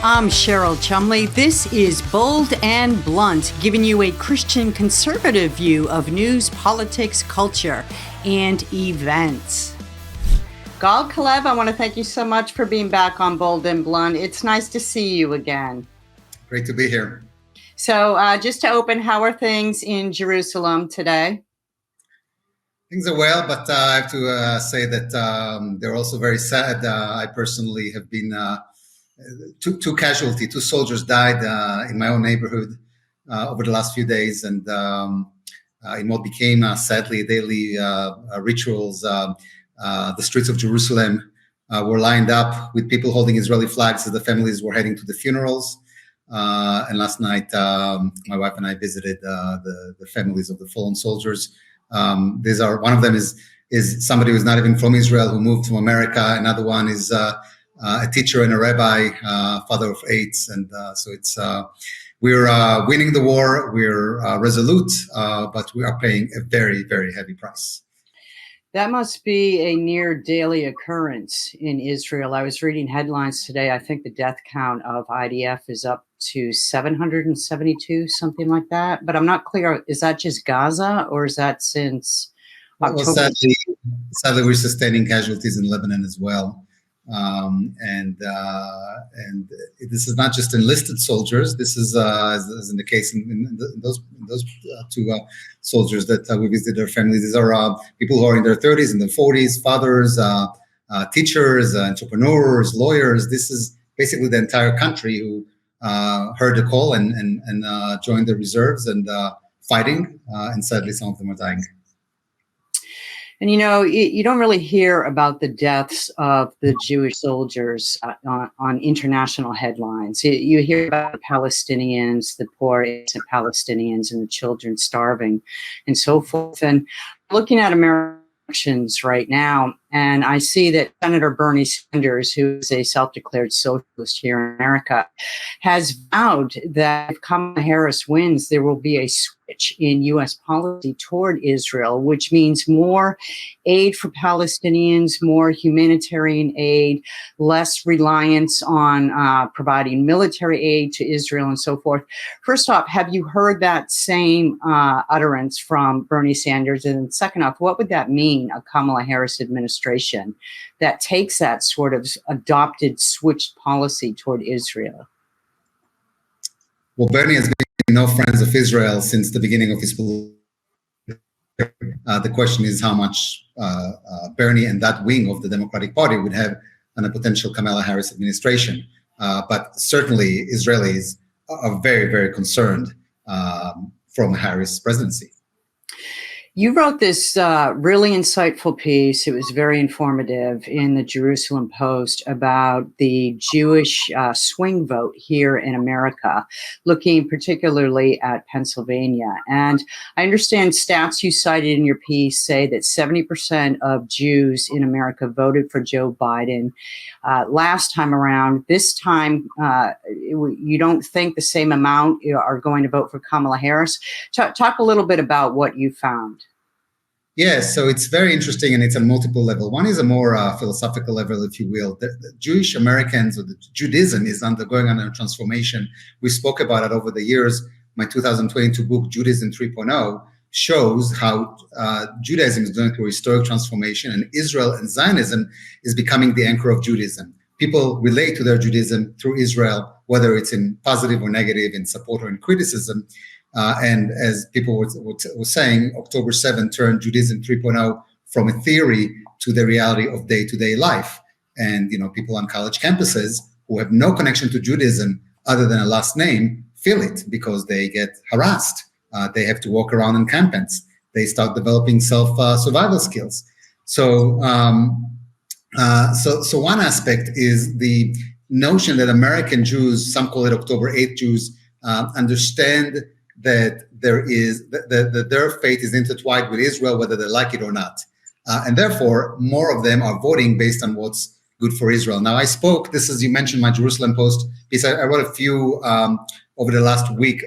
I'm Cheryl Chumley. This is Bold and Blunt, giving you a Christian conservative view of news, politics, culture, and events. Gol Kalev, I want to thank you so much for being back on Bold and Blunt. It's nice to see you again. Great to be here. So just to open, how are things in Jerusalem today? Things are well, but I have to say that they're also very sad. I personally have been two soldiers died in my own neighborhood over the last few days, and in what became sadly daily rituals, the streets of Jerusalem were lined up with people holding Israeli flags as the families were heading to the funerals. And last night, my wife and I visited the families of the fallen soldiers. One of them is somebody who's not even from Israel who moved to America. Another one is a teacher and a rabbi, father of 8, and so it's we're winning the war. We're resolute, but we are paying a very, very heavy price. That must be a near daily occurrence in Israel. I was reading headlines today. I think the death count of IDF is up to 772, something like that. But I'm not clear. Is that just Gaza, or is that since October? Well, sadly, we're sustaining casualties in Lebanon as well. And this is not just enlisted soldiers. This is, as in the case in those two soldiers that we visited their families. These are people who are in their 30s and their 40s, fathers, teachers, entrepreneurs, lawyers. This is basically the entire country who heard the call and joined the reserves and fighting. And sadly, some of them are dying. And, you don't really hear about the deaths of the Jewish soldiers on international headlines. You hear about the Palestinians, the poor innocent Palestinians, and the children starving and so forth. And looking at American elections right now, and I see that Senator Bernie Sanders, who is a self-declared socialist here in America, has vowed that if Kamala Harris wins, there will be a switch in U.S. policy toward Israel, which means more aid for Palestinians, more humanitarian aid, less reliance on providing military aid to Israel and so forth. First off, have you heard that same utterance from Bernie Sanders? And second off, what would that mean, a Kamala Harris administration that takes that sort of adopted switched policy toward Israel? Well, Bernie has been no friends of Israel since the beginning of his political career. The question is how much Bernie and that wing of the Democratic Party would have on a potential Kamala Harris administration. But certainly Israelis are very, very concerned from Harris' presidency. You wrote this really insightful piece. It was very informative in the Jerusalem Post about the Jewish swing vote here in America, looking particularly at Pennsylvania. And I understand stats you cited in your piece say that 70% of Jews in America voted for Joe Biden last time around. This time, you don't think the same amount are going to vote for Kamala Harris. Talk a little bit about what you found. Yes, so it's very interesting, and it's on multiple levels. One is a more philosophical level, if you will. The Jewish Americans, or the Judaism, is undergoing a transformation. We spoke about it over the years. My 2022 book, Judaism 3.0, shows how Judaism is going through a historic transformation, and Israel and Zionism is becoming the anchor of Judaism. People relate to their Judaism through Israel, whether it's in positive or negative, in support or in criticism. And as people were saying, October 7 turned Judaism 3.0 from a theory to the reality of day-to-day life. And, people on college campuses who have no connection to Judaism other than a last name feel it because they get harassed. They have to walk around in campings. They start developing survival skills. So one aspect is the notion that American Jews, some call it October 8th Jews, understand that that their fate is intertwined with Israel, whether they like it or not. And therefore, more of them are voting based on what's good for Israel. Now, I spoke, this is, you mentioned my Jerusalem Post piece. I wrote a few over the last week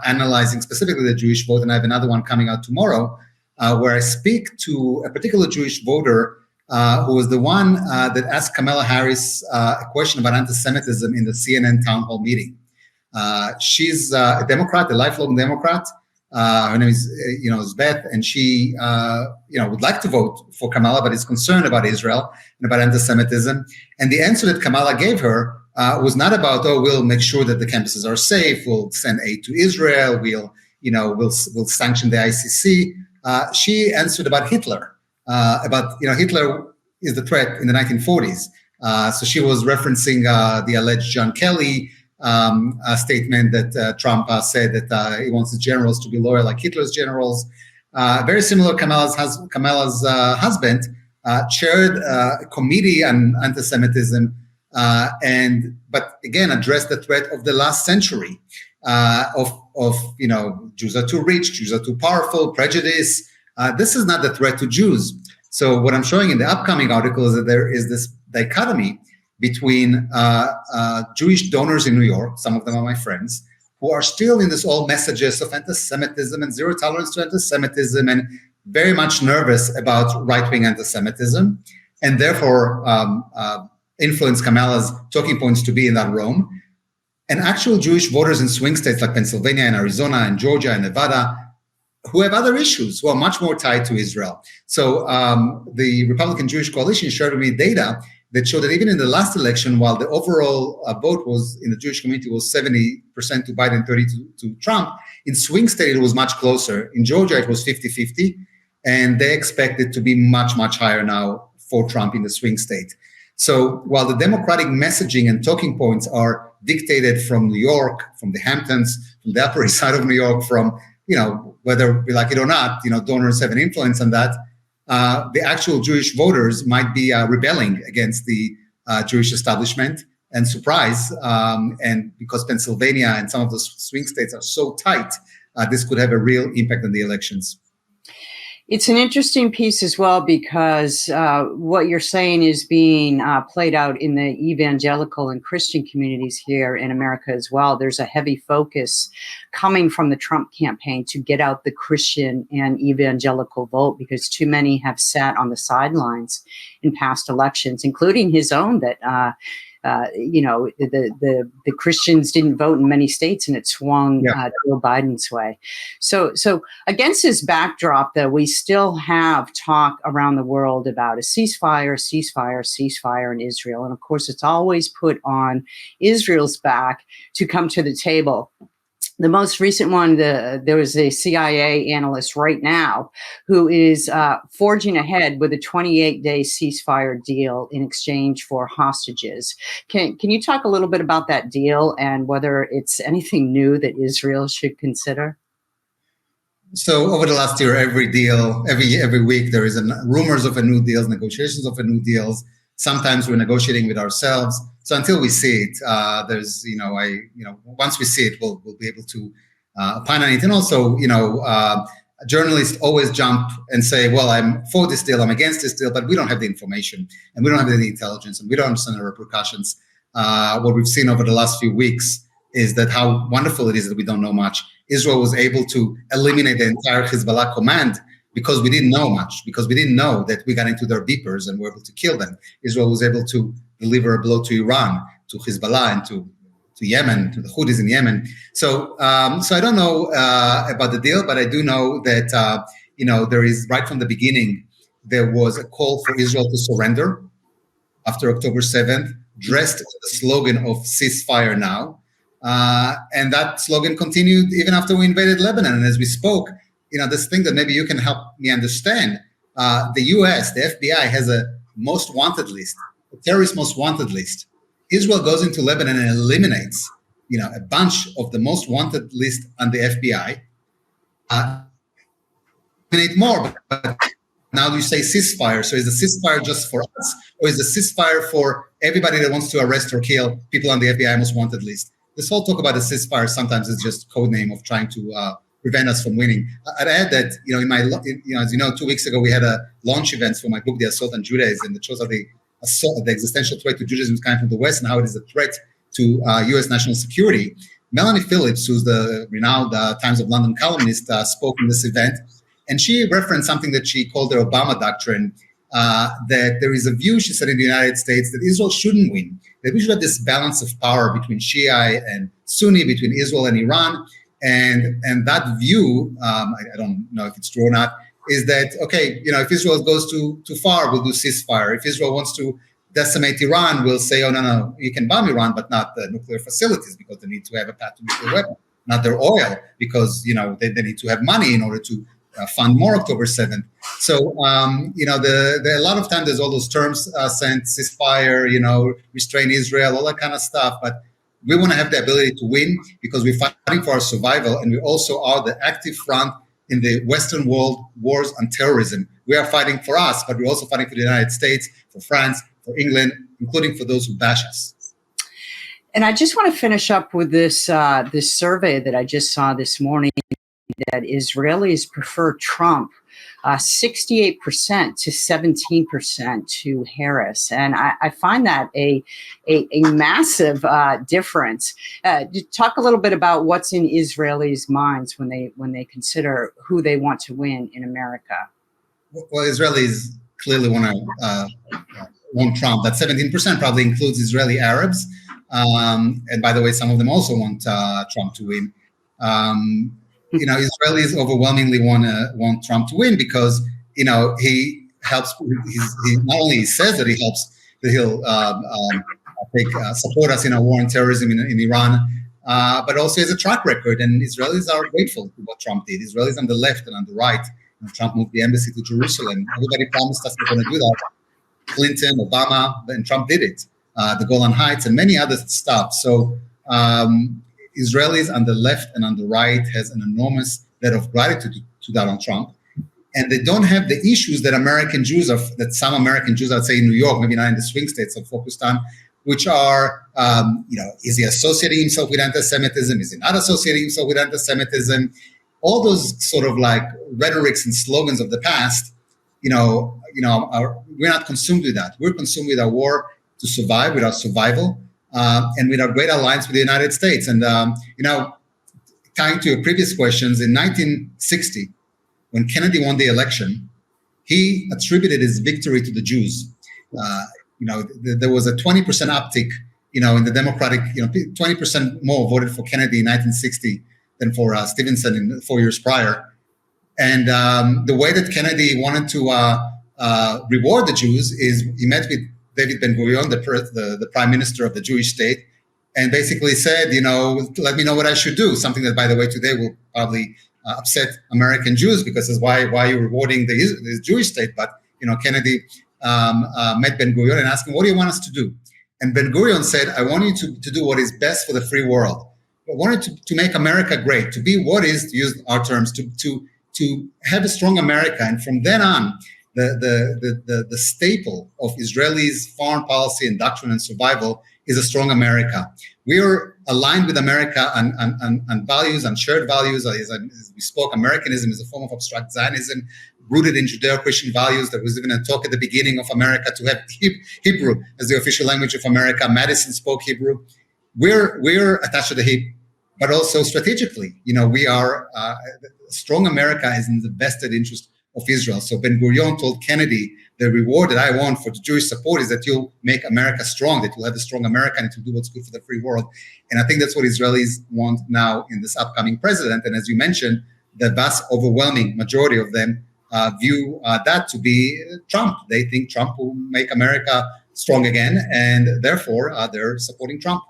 analyzing specifically the Jewish vote, and I have another one coming out tomorrow where I speak to a particular Jewish voter who was the one that asked Kamala Harris a question about anti-Semitism in the CNN town hall meeting. She's a Democrat, a lifelong Democrat. Her name is Beth, and she would like to vote for Kamala, but is concerned about Israel and about anti-Semitism. And the answer that Kamala gave her was not about, we'll make sure that the campuses are safe, we'll send aid to Israel, we'll sanction the ICC. She answered about Hitler. Hitler is the threat in the 1940s. So she was referencing the alleged John Kelly statement that Trump said that he wants his generals to be loyal like Hitler's generals. Very similar, Kamala's husband chaired a committee on anti-Semitism, but again addressed the threat of the last century of Jews are too rich, Jews are too powerful, prejudice. This is not the threat to Jews. So what I'm showing in the upcoming article is that there is this dichotomy between Jewish donors in New York, some of them are my friends, who are still in this old messages of anti-Semitism and zero tolerance to anti-Semitism and very much nervous about right-wing anti-Semitism, and therefore influence Kamala's talking points to be in that realm. And actual Jewish voters in swing states like Pennsylvania and Arizona and Georgia and Nevada, who have other issues, who are much more tied to Israel. So the Republican Jewish Coalition shared with me data that showed that even in the last election, while the overall vote was in the Jewish community was 70% to Biden, 30% to Trump, in swing state it was much closer. In Georgia it was 50-50, and they expect it to be much, much higher now for Trump in the swing state. So while the Democratic messaging and talking points are dictated from New York, from the Hamptons, from the Upper East Side of New York, from whether we like it or not, donors have an influence on that. The actual Jewish voters might be rebelling against the Jewish establishment, and surprise, and because Pennsylvania and some of the swing states are so tight, this could have a real impact on the elections. It's an interesting piece as well, because what you're saying is being played out in the evangelical and Christian communities here in America as well. There's a heavy focus coming from the Trump campaign to get out the Christian and evangelical vote, because too many have sat on the sidelines in past elections, including his own, that the Christians didn't vote in many states, and it swung Joe Biden's way. So against this backdrop, though, we still have talk around the world about a ceasefire in Israel. And of course, it's always put on Israel's back to come to the table. The most recent one, there was a CIA analyst right now who is forging ahead with a 28-day ceasefire deal in exchange for hostages. Can you talk a little bit about that deal and whether it's anything new that Israel should consider? So over the last year, every week, there is rumors of a new deal, negotiations of a new deals. Sometimes we're negotiating with ourselves. So until we see it, once we see it, we'll be able to opine on it. And also, journalists always jump and say, well, I'm for this deal, I'm against this deal, but we don't have the information and we don't have any intelligence and we don't understand the repercussions. What we've seen over the last few weeks is that how wonderful it is that we don't know much. Israel was able to eliminate the entire Hezbollah command because we didn't know much, because we didn't know that we got into their beepers and were able to kill them. Israel was able to deliver a blow to Iran, to Hezbollah, and to Yemen, to the Houthis in Yemen. So I don't know about the deal, but I do know that, there is, right from the beginning, there was a call for Israel to surrender after October 7th, dressed with the slogan of ceasefire now. And that slogan continued even after we invaded Lebanon. And as we spoke, this thing that maybe you can help me understand, the US, the FBI has a most wanted list, a terrorist most wanted list. Israel goes into Lebanon and eliminates, a bunch of the most wanted list on the FBI. Eliminate more, but now you say ceasefire. So is the ceasefire just for us, or is the ceasefire for everybody that wants to arrest or kill people on the FBI most wanted list? This whole talk about the ceasefire sometimes is just code name of trying to prevent us from winning. I'd add that, as you know, 2 weeks ago we had a launch event for my book, The Assault on Judaism, that shows how the existential threat to Judaism is coming from the West and how it is a threat to U.S. national security. Melanie Phillips, who's the renowned Times of London columnist, spoke in this event, and she referenced something that she called the Obama doctrine, that there is a view, she said, in the United States that Israel shouldn't win, that we should have this balance of power between Shia and Sunni, between Israel and Iran. And that view, I don't know if it's true or not, is that, okay, if Israel goes too far, we'll do ceasefire. If Israel wants to decimate Iran, we'll say, oh, no, you can bomb Iran, but not the nuclear facilities, because they need to have a path to nuclear weapon, not their oil, because, they need to have money in order to fund more October 7th. So, a lot of times there's all those terms sent, ceasefire, restrain Israel, all that kind of stuff. But we want to have the ability to win because we're fighting for our survival, and we also are the active front in the Western world wars on terrorism. We are fighting for us, but we're also fighting for the United States, for France, for England, including for those who bash us. And I just want to finish up with this this survey that I just saw this morning, that Israelis prefer Trump 68% to 17% to Harris. And I find that a massive difference. Talk a little bit about what's in Israelis' minds when they consider who they want to win in America. Well, Israelis clearly want Trump. That 17% probably includes Israeli Arabs. And by the way, some of them also want Trump to win. Israelis overwhelmingly want Trump to win because, he helps. He not only says that he helps, that he'll support us in our war on terrorism in Iran, but also has a track record. And Israelis are grateful to what Trump did. Israelis on the left and on the right. Trump moved the embassy to Jerusalem. Everybody promised us they're going to do that. Clinton, Obama, and Trump did it. The Golan Heights and many other stuff. So Israelis on the left and on the right has an enormous debt of gratitude to Donald Trump. And they don't have the issues that that some American Jews, I'd say in New York, maybe not in the swing states, are focused on, which are, is he associating himself with anti-Semitism? Is he not associating himself with anti-Semitism? All those sort of like rhetorics and slogans of the past, we're not consumed with that. We're consumed with our war to survive, with our survival, and with our great alliance with the United States. And, tying to your previous questions, in 1960, when Kennedy won the election, he attributed his victory to the Jews. There was a 20% uptick, in the Democratic, 20% more voted for Kennedy in 1960 than for Stevenson in 4 years prior. And the way that Kennedy wanted to reward the Jews is he met with David Ben-Gurion, the prime minister of the Jewish state, and basically said, let me know what I should do. Something that, by the way, today will probably upset American Jews because it's why are you rewarding the Jewish state? But, Kennedy met Ben-Gurion and asked him, what do you want us to do? And Ben-Gurion said, I want you to do what is best for the free world. I wanted to make America great, to be what is, to use our terms, to have a strong America. And from then on, the staple of Israelis' foreign policy and doctrine and survival is a strong America. We are aligned with America on values, on shared values. As we spoke, Americanism is a form of abstract Zionism rooted in Judeo-Christian values. There was even a talk at the beginning of America to have Hebrew as the official language of America. Madison spoke Hebrew. We're attached to the hip, but also strategically. We are strong America is in the vested interest of Israel. So Ben-Gurion told Kennedy, the reward that I want for the Jewish support is that you'll make America strong, that you'll have a strong America and to do what's good for the free world. And I think that's what Israelis want now in this upcoming president. And as you mentioned, the vast overwhelming majority of them view that to be Trump. They think Trump will make America strong again, and therefore they're supporting Trump.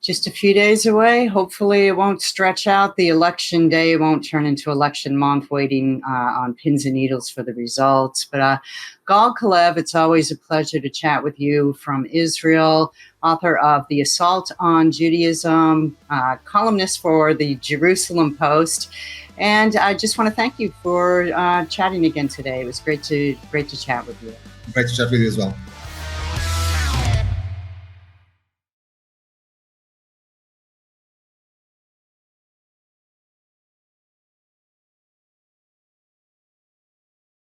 Just a few days away. Hopefully it won't stretch out. The election day won't turn into election month, waiting on pins and needles for the results. But Gol Kalev, it's always a pleasure to chat with you from Israel, author of The Assault on Judaism, columnist for the Jerusalem Post. And I just want to thank you for chatting again today. It was great to chat with you. Great to chat with you as well.